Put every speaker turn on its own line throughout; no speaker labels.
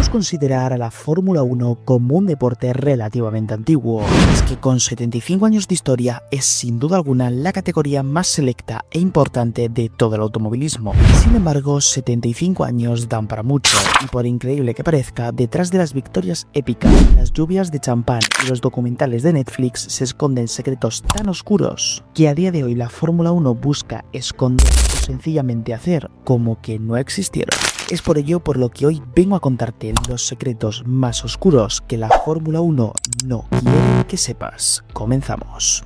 podemos considerar a la Fórmula 1 como un deporte relativamente antiguo. Es que con 75 años de historia es sin duda alguna la categoría más selecta e importante de todo el automovilismo. Sin embargo, 75 años dan para mucho, y por increíble que parezca, detrás de las victorias épicas, las lluvias de champán y los documentales de Netflix se esconden secretos tan oscuros que a día de hoy la Fórmula 1 busca esconder o sencillamente hacer como que no existieron. Es por ello por lo que hoy vengo a contarte los secretos más oscuros que la Fórmula 1 no quiere que sepas. Comenzamos.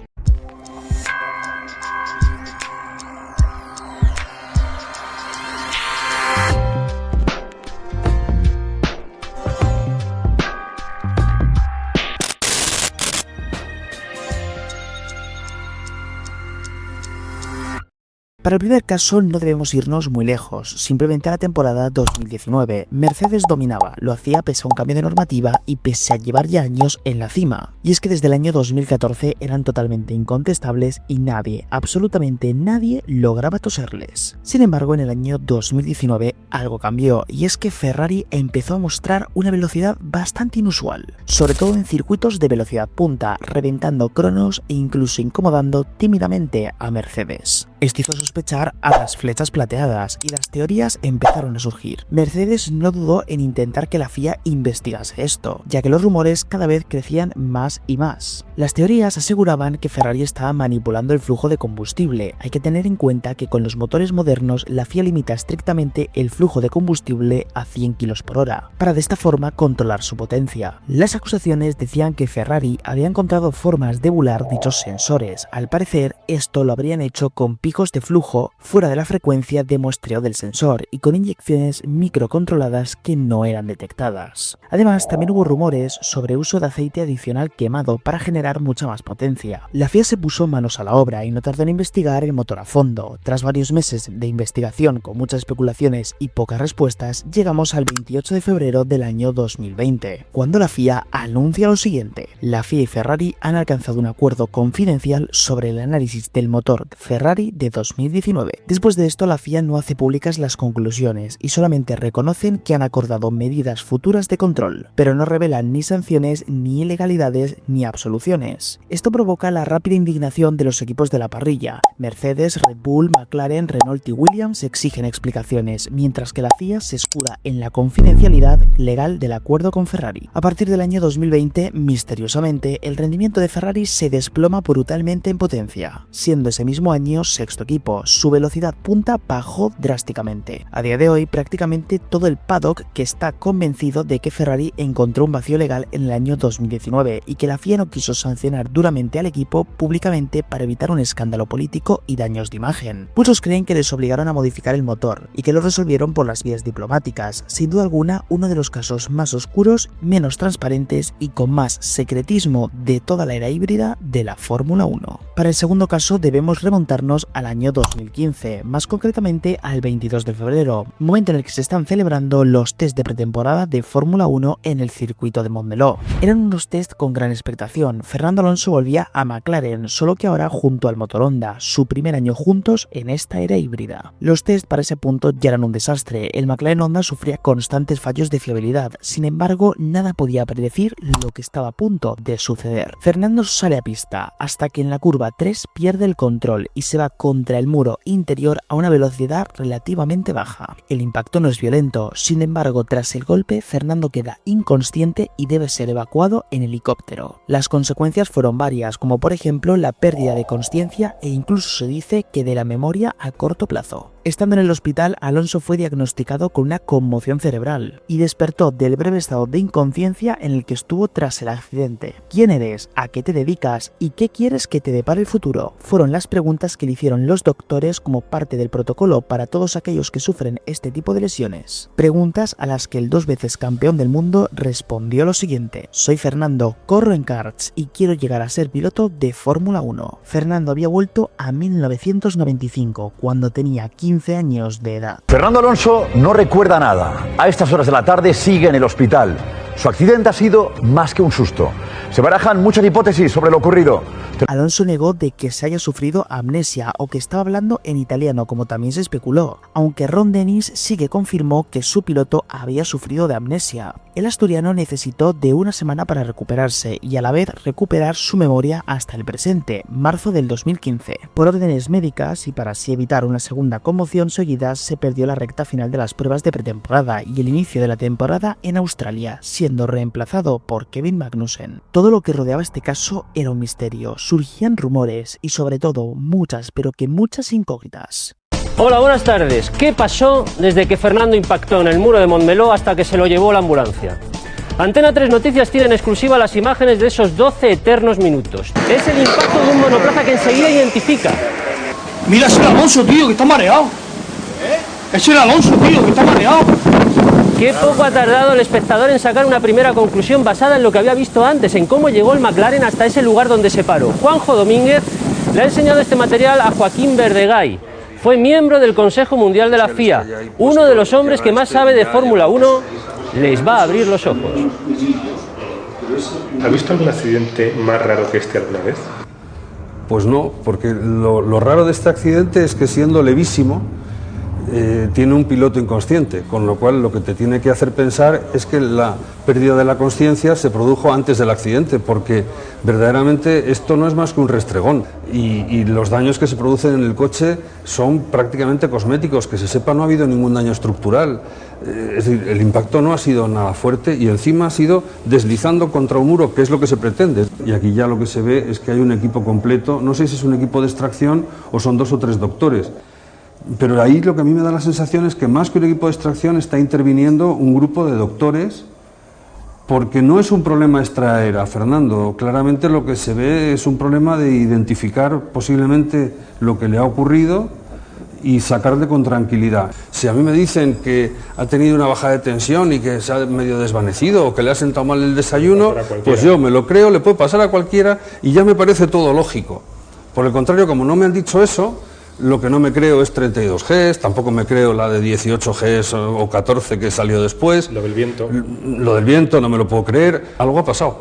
Para el primer caso no debemos irnos muy lejos, simplemente a la temporada 2019. Mercedes dominaba, lo hacía pese a un cambio de normativa y pese a llevar ya años en la cima. Y es que desde el año 2014 eran totalmente incontestables y nadie, absolutamente nadie, lograba toserles. Sin embargo, en el año 2019 algo cambió, y es que Ferrari empezó a mostrar una velocidad bastante inusual, sobre todo en circuitos de velocidad punta, reventando cronos e incluso incomodando tímidamente a Mercedes. Esto hizo sospechar a las flechas plateadas y las teorías empezaron a surgir. Mercedes no dudó en intentar que la FIA investigase esto, ya que los rumores cada vez crecían más y más. Las teorías aseguraban que Ferrari estaba manipulando el flujo de combustible. Hay que tener en cuenta que con los motores modernos la FIA limita estrictamente el flujo de combustible a 100 km por hora, para de esta forma controlar su potencia. Las acusaciones decían que Ferrari había encontrado formas de bular dichos sensores. Al parecer, esto lo habrían hecho con picos de flujo fuera de la frecuencia de muestreo del sensor y con inyecciones microcontroladas que no eran detectadas. Además, también hubo rumores sobre uso de aceite adicional quemado para generar mucha más potencia. La FIA se puso manos a la obra y no tardó en investigar el motor a fondo. Tras varios meses de investigación con muchas especulaciones y pocas respuestas, llegamos al 28 de febrero del año 2020, cuando la FIA anuncia lo siguiente: la FIA y Ferrari han alcanzado un acuerdo confidencial sobre el análisis del motor Ferrari de 2019. Después de esto, la FIA no hace públicas las conclusiones y solamente reconocen que han acordado medidas futuras de control, pero no revelan ni sanciones, ni ilegalidades, ni absoluciones. Esto provoca la rápida indignación de los equipos de la parrilla. Mercedes, Red Bull, McLaren, Renault y Williams exigen explicaciones, mientras que la FIA se escuda en la confidencialidad legal del acuerdo con Ferrari. A partir del año 2020, misteriosamente, el rendimiento de Ferrari se desploma brutalmente en potencia, siendo ese mismo año sexto equipo. Su velocidad punta bajó drásticamente. A día de hoy, prácticamente todo el paddock que está convencido de que Ferrari encontró un vacío legal en el año 2019 y que la FIA no quiso sancionar duramente al equipo públicamente para evitar un escándalo político y daños de imagen. Muchos creen que les obligaron a modificar el motor y que lo resolvieron por las vías diplomáticas. Sin duda alguna, uno de los casos más oscuros, menos transparentes y con más secretismo de toda la era híbrida de la Fórmula 1. Para el segundo caso debemos remontarnos al año 2015, más concretamente al 22 de febrero, momento en el que se están celebrando los test de pretemporada de Fórmula 1 en el circuito de Montmeló. Eran unos test con gran expectación. Fernando Alonso volvía a McLaren, solo que ahora junto al motor Honda, su primer año juntos en esta era híbrida. Los test para ese punto ya eran un desastre. El McLaren Honda sufría constantes fallos de fiabilidad. Sin embargo, nada podía predecir lo que estaba a punto de suceder. Fernando sale a pista hasta que en la curva 3 pierde el control y se va contra el muro interior a una velocidad relativamente baja. El impacto no es violento, sin embargo, tras el golpe, Fernando queda inconsciente y debe ser evacuado en helicóptero. Las consecuencias fueron varias, como por ejemplo la pérdida de consciencia e incluso se dice que de la memoria a corto plazo. Estando en el hospital, Alonso fue diagnosticado con una conmoción cerebral y despertó del breve estado de inconsciencia en el que estuvo tras el accidente. ¿Quién eres? ¿A qué te dedicas? ¿Y qué quieres que te depare el futuro? Fueron las preguntas que le hicieron los doctores como parte del protocolo para todos aquellos que sufren este tipo de lesiones. Preguntas a las que el 2 veces campeón del mundo respondió lo siguiente: soy Fernando, corro en karts y quiero llegar a ser piloto de Fórmula 1. Fernando había vuelto a 1995, cuando tenía 15 años de edad.
Fernando Alonso no recuerda nada. A estas horas de la tarde sigue en el hospital. Su accidente ha sido más que un susto. Se barajan muchas hipótesis sobre lo ocurrido.
Alonso negó de que se haya sufrido amnesia o que estaba hablando en italiano, como también se especuló, aunque Ron Dennis sí que confirmó que su piloto había sufrido de amnesia. El asturiano necesitó de una semana para recuperarse y a la vez recuperar su memoria hasta el presente, marzo del 2015. Por órdenes médicas y para así evitar una segunda conmoción seguida, se perdió la recta final de las pruebas de pretemporada y el inicio de la temporada en Australia, siendo reemplazado por Kevin Magnussen. Todo lo que rodeaba este caso era un misterio, surgían rumores y sobre todo muchas, pero que muchas incógnitas.
Hola, buenas tardes. ¿Qué pasó desde que Fernando impactó en el muro de Montmeló hasta que se lo llevó la ambulancia? Antena 3 Noticias tiene en exclusiva las imágenes de esos 12 eternos minutos. Es el impacto de un monoplaza que enseguida identifica.
Mira, ese es el Alonso, tío, que está mareado. Ese es el Alonso, tío, que está mareado.
Qué poco ha tardado el espectador en sacar una primera conclusión basada en lo que había visto antes, en cómo llegó el McLaren hasta ese lugar donde se paró. Juanjo Domínguez le ha enseñado este material a Joaquín Verdegay. Fue miembro del Consejo Mundial de la FIA, uno de los hombres que más sabe de Fórmula 1, les va a abrir los ojos.
¿Ha visto algún accidente más raro que este alguna vez?
Pues no, porque lo raro de este accidente es que siendo levísimo, tiene un piloto inconsciente, con lo cual lo que te tiene que hacer pensar es que la pérdida de la consciencia se produjo antes del accidente, porque verdaderamente esto no es más que un restregón y los daños que se producen en el coche son prácticamente cosméticos, que se sepa no ha habido ningún daño estructural, es decir, el impacto no ha sido nada fuerte y encima ha sido deslizando contra un muro, que es lo que se pretende. Y aquí ya lo que se ve es que hay un equipo completo, no sé si es un equipo de extracción o son 2 o 3 doctores. Pero ahí lo que a mí me da la sensación es que más que un equipo de extracción está interviniendo un grupo de doctores, porque no es un problema extraer a Fernando, claramente lo que se ve es un problema de identificar posiblemente lo que le ha ocurrido y sacarle con tranquilidad. Si a mí me dicen que ha tenido una baja de tensión y que se ha medio desvanecido o que le ha sentado mal el desayuno, pues yo me lo creo, le puede pasar a cualquiera y ya me parece todo lógico. Por el contrario, como no me han dicho eso, lo que no me creo es 32 Gs, tampoco me creo la de 18 Gs o 14 que salió después.
Lo del viento.
Lo del viento no me lo puedo creer. Algo ha pasado.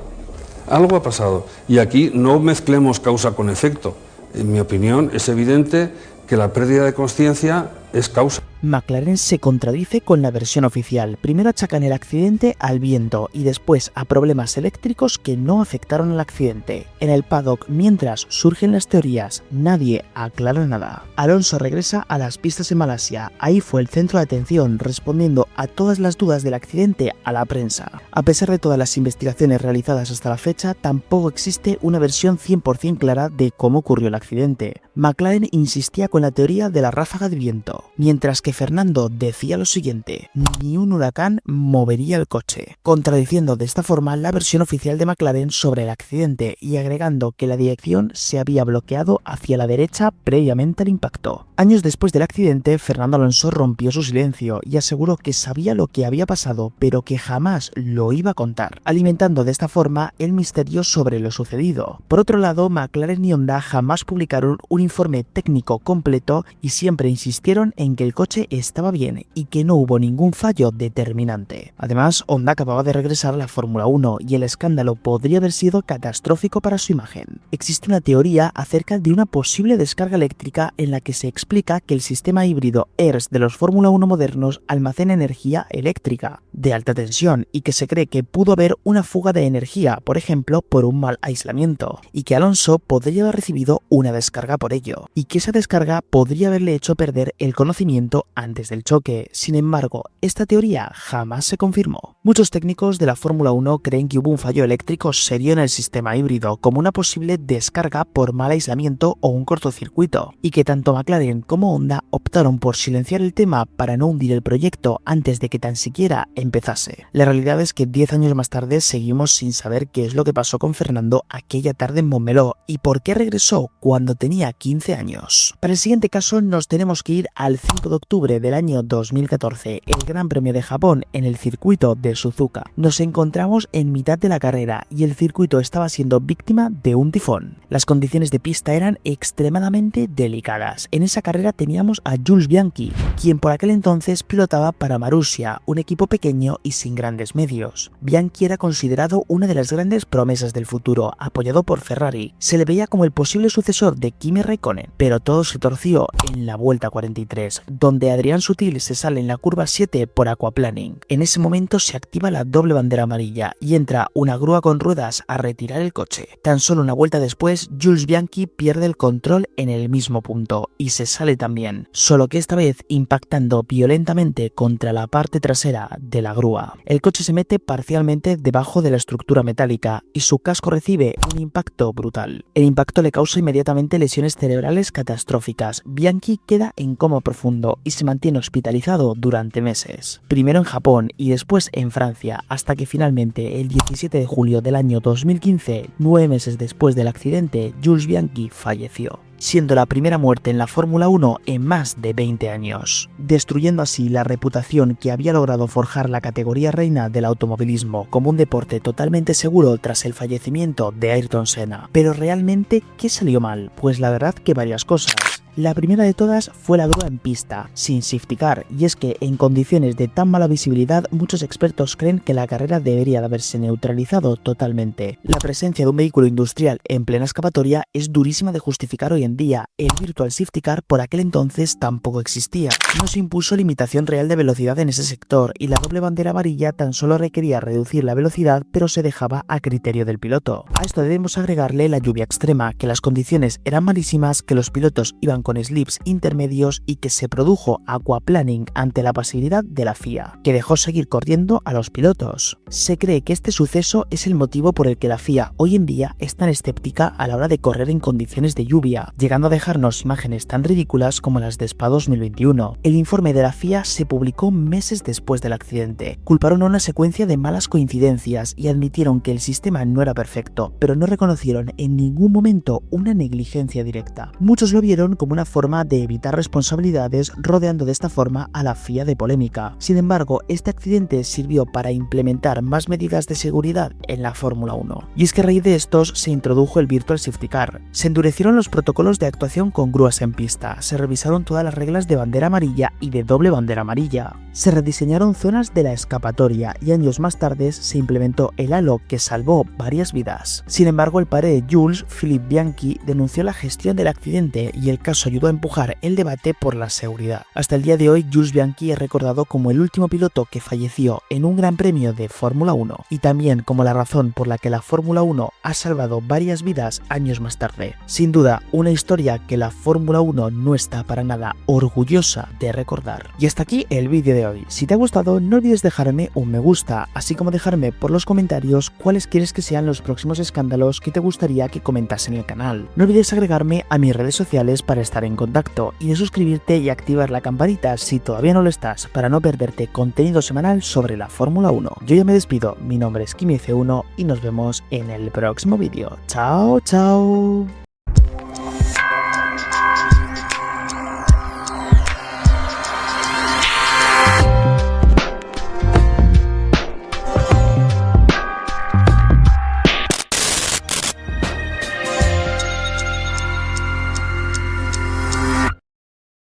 Algo ha pasado. Y aquí no mezclemos causa con efecto. En mi opinión, es evidente que la pérdida de consciencia es causa.
McLaren se contradice con la versión oficial. Primero achacan el accidente al viento y después a problemas eléctricos que no afectaron al accidente. En el paddock, mientras surgen las teorías, nadie aclara nada. Alonso regresa a las pistas en Malasia. Ahí fue el centro de atención, respondiendo a todas las dudas del accidente a la prensa. A pesar de todas las investigaciones realizadas hasta la fecha, tampoco existe una versión 100% clara de cómo ocurrió el accidente. McLaren insistía con la teoría de la ráfaga de viento, mientras que Fernando decía lo siguiente: ni un huracán movería el coche, contradiciendo de esta forma la versión oficial de McLaren sobre el accidente y agregando que la dirección se había bloqueado hacia la derecha previamente al impacto. Años después del accidente, Fernando Alonso rompió su silencio y aseguró que sabía lo que había pasado, pero que jamás lo iba a contar, alimentando de esta forma el misterio sobre lo sucedido. Por otro lado, McLaren y Honda jamás publicaron un informe técnico completo y siempre insistieron en que el coche estaba bien y que no hubo ningún fallo determinante. Además, Honda acababa de regresar a la Fórmula 1 y el escándalo podría haber sido catastrófico para su imagen. Existe una teoría acerca de una posible descarga eléctrica en la que se explica que el sistema híbrido ERS de los Fórmula 1 modernos almacena energía eléctrica de alta tensión y que se cree que pudo haber una fuga de energía, por ejemplo, por un mal aislamiento, y que Alonso podría haber recibido una descarga por ello, y que esa descarga podría haberle hecho perder el conocimiento antes del choque. Sin embargo, esta teoría jamás se confirmó. Muchos técnicos de la Fórmula 1 creen que hubo un fallo eléctrico serio en el sistema híbrido, como una posible descarga por mal aislamiento o un cortocircuito, y que tanto McLaren como Honda optaron por silenciar el tema para no hundir el proyecto antes de que tan siquiera empezase. La realidad es que 10 años más tarde seguimos sin saber qué es lo que pasó con Fernando aquella tarde en Montmeló y por qué regresó cuando tenía 15 años. Para el siguiente caso nos tenemos que ir a al 5 de octubre del año 2014, el Gran Premio de Japón en el circuito de Suzuka. Nos encontramos en mitad de la carrera y el circuito estaba siendo víctima de un tifón. Las condiciones de pista eran extremadamente delicadas. En esa carrera teníamos a Jules Bianchi, quien por aquel entonces pilotaba para Marussia, un equipo pequeño y sin grandes medios. Bianchi era considerado una de las grandes promesas del futuro, apoyado por Ferrari. Se le veía como el posible sucesor de Kimi Räikkönen, pero todo se torció en la vuelta 43, donde Adrián Sutil se sale en la curva 7 por aquaplaning. En ese momento se activa la doble bandera amarilla y entra una grúa con ruedas a retirar el coche. Tan solo una vuelta después, Jules Bianchi pierde el control en el mismo punto y se sale también, solo que esta vez impactando violentamente contra la parte trasera de la grúa. El coche se mete parcialmente debajo de la estructura metálica y su casco recibe un impacto brutal. El impacto le causa inmediatamente lesiones cerebrales catastróficas. Bianchi queda en coma profundo y se mantiene hospitalizado durante meses. Primero en Japón y después en Francia, hasta que finalmente el 17 de julio del año 2015, 9 meses después del accidente, Jules Bianchi falleció, siendo la primera muerte en la Fórmula 1 en más de 20 años, destruyendo así la reputación que había logrado forjar la categoría reina del automovilismo como un deporte totalmente seguro tras el fallecimiento de Ayrton Senna. Pero realmente, ¿qué salió mal? Pues la verdad que varias cosas. La primera de todas fue la grúa en pista, sin safety car, y es que en condiciones de tan mala visibilidad muchos expertos creen que la carrera debería de haberse neutralizado totalmente. La presencia de un vehículo industrial en plena escapatoria es durísima de justificar hoy en día. El virtual safety car por aquel entonces tampoco existía. No se impuso limitación real de velocidad en ese sector y la doble bandera amarilla tan solo requería reducir la velocidad, pero se dejaba a criterio del piloto. A esto debemos agregarle la lluvia extrema, que las condiciones eran malísimas, que los pilotos iban con slips intermedios y que se produjo aquaplaning ante la pasividad de la FIA, que dejó seguir corriendo a los pilotos. Se cree que este suceso es el motivo por el que la FIA hoy en día es tan escéptica a la hora de correr en condiciones de lluvia, llegando a dejarnos imágenes tan ridículas como las de Spa 2021. El informe de la FIA se publicó meses después del accidente. Culparon a una secuencia de malas coincidencias y admitieron que el sistema no era perfecto, pero no reconocieron en ningún momento una negligencia directa. Muchos lo vieron como una forma de evitar responsabilidades, rodeando de esta forma a la FIA de polémica. Sin embargo, este accidente sirvió para implementar más medidas de seguridad en la Fórmula 1. Y es que a raíz de estos se introdujo el Virtual Safety Car. Se endurecieron los protocolos de actuación con grúas en pista, se revisaron todas las reglas de bandera amarilla y de doble bandera amarilla, se rediseñaron zonas de la escapatoria y años más tarde se implementó el halo que salvó varias vidas. Sin embargo, el padre de Jules, Philippe Bianchi, denunció la gestión del accidente y el caso ayudó a empujar el debate por la seguridad. Hasta el día de hoy, Jules Bianchi es recordado como el último piloto que falleció en un gran premio de Fórmula 1 y también como la razón por la que la Fórmula 1 ha salvado varias vidas años más tarde. Sin duda, una historia que la Fórmula 1 no está para nada orgullosa de recordar. Y hasta aquí el vídeo de hoy. Si te ha gustado, no olvides dejarme un me gusta, así como dejarme por los comentarios cuáles quieres que sean los próximos escándalos que te gustaría que comentase en el canal. No olvides agregarme a mis redes sociales para estar en contacto y de suscribirte y activar la campanita si todavía no lo estás, para no perderte contenido semanal sobre la Fórmula 1. Yo ya me despido, mi nombre es KimiF1 y nos vemos en el próximo vídeo. ¡Chao, chao!